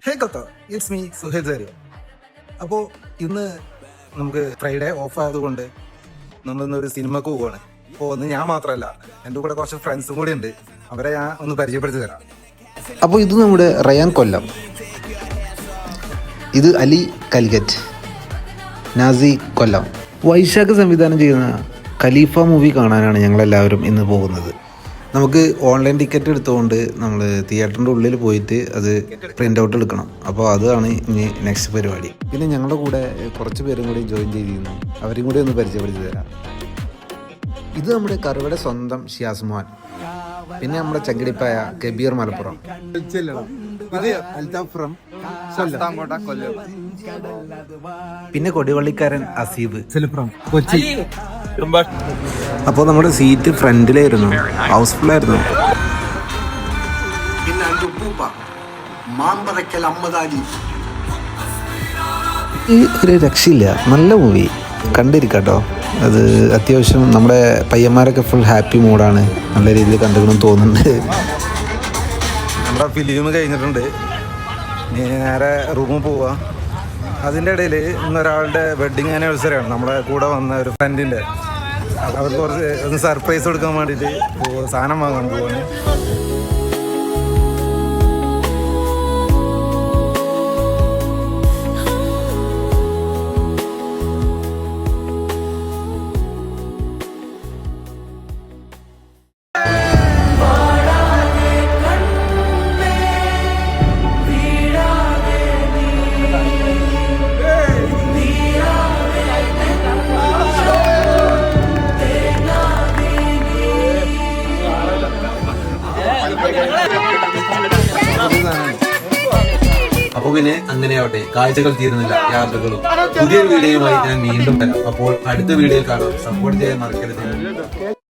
ഹേ കത്ത, it's me Suhail സാരി. അപ്പോൾ ഇന്ന് നമുക്ക് ഫ്രൈഡേ ഓഫ് ആയതുകൊണ്ട് നമ്മളിന്നൊരു സിനിമക്ക് പോവുകയാണ്. അപ്പോൾ ഒന്ന് ഞാൻ മാത്രമല്ല, എൻ്റെ കൂടെ കുറച്ച് ഫ്രണ്ട്സും കൂടി ഉണ്ട്. അവരെ ഞാൻ ഒന്ന് പരിചയപ്പെടുത്തി തരാം. അപ്പോൾ ഇത് നമ്മുടെ റയാൻ കൊല്ലം, ഇത് അലി കൽഗറ്റ്, നാസി കൊല്ലം. വൈശാഖ് സംവിധാനം ചെയ്യുന്ന ഖലീഫ മൂവി കാണാനാണ് ഞങ്ങളെല്ലാവരും ഇന്ന് പോകുന്നത്. നമുക്ക് ഓൺലൈൻ ടിക്കറ്റ് എടുത്തുകൊണ്ട് നമ്മൾ തിയേറ്ററിൻ്റെ ഉള്ളിൽ പോയിട്ട് അത് പ്രിൻ്റ് ഔട്ട് എടുക്കണം. അപ്പോൾ അതാണ് ഇനി നെക്സ്റ്റ് പരിപാടി. പിന്നെ ഞങ്ങളുടെ കൂടെ കുറച്ച് പേരും കൂടി ജോയിൻ ചെയ്തിരുന്നു, അവരും കൂടി ഒന്ന് പരിചയപ്പെടുത്തി തരാം. ഇത് നമ്മുടെ കറുവയുടെ സ്വന്തം ഷിയാസ് മോൻ, പിന്നെ നമ്മുടെ ചങ്കിടിപ്പായ കബീർ മലപ്പുറം, പിന്നെ കൊടിവള്ളിക്കാരൻ അസീബ് കൊച്ചി. അപ്പോൾ നമ്മുടെ സീറ്റ് ഫ്രണ്ടിലായിരുന്നു, ഹൗസ്ഫുൾ ആയിരുന്നു. ഈ ഒരു രക്ഷയില്ല, നല്ല മൂവി, കണ്ടിരിക്കാട്ടോ. അത് അത്യാവശ്യം നമ്മുടെ പയ്യന്മാരൊക്കെ ഫുൾ ഹാപ്പി മൂഡാണ്, നല്ല രീതിയിൽ കണ്ടുകണമെന്ന് തോന്നുന്നുണ്ട്. നമ്മുടെ ഫിലിം കഴിഞ്ഞിട്ടുണ്ട്, നേരെ റൂമിൽ പോവുക. അതിൻ്റെ ഇടയിൽ ഇന്നൊരാളുടെ വെഡ്ഡിങ് ആനിവേഴ്സറിയാണ്, നമ്മുടെ കൂടെ വന്ന ഒരു ഫ്രണ്ടിൻ്റെ. അവർക്ക് കുറച്ച് ഒന്ന് സർപ്രൈസ് കൊടുക്കാൻ വേണ്ടിയിട്ട് സാധനം വാങ്ങാൻ പോവാണ്. അപ്പോൾ പിന്നെ അങ്ങനെ ആവട്ടെ, കാഴ്ചകൾ തീരുന്നില്ല, യാത്രകളും. പുതിയൊരു വീഡിയോയുമായി ഞാൻ വീണ്ടും വരാം. അപ്പോൾ അടുത്ത വീഡിയോയിൽ കാണാം. സപ്പോർട്ട് ചെയ്യാൻ മറക്കരുത്.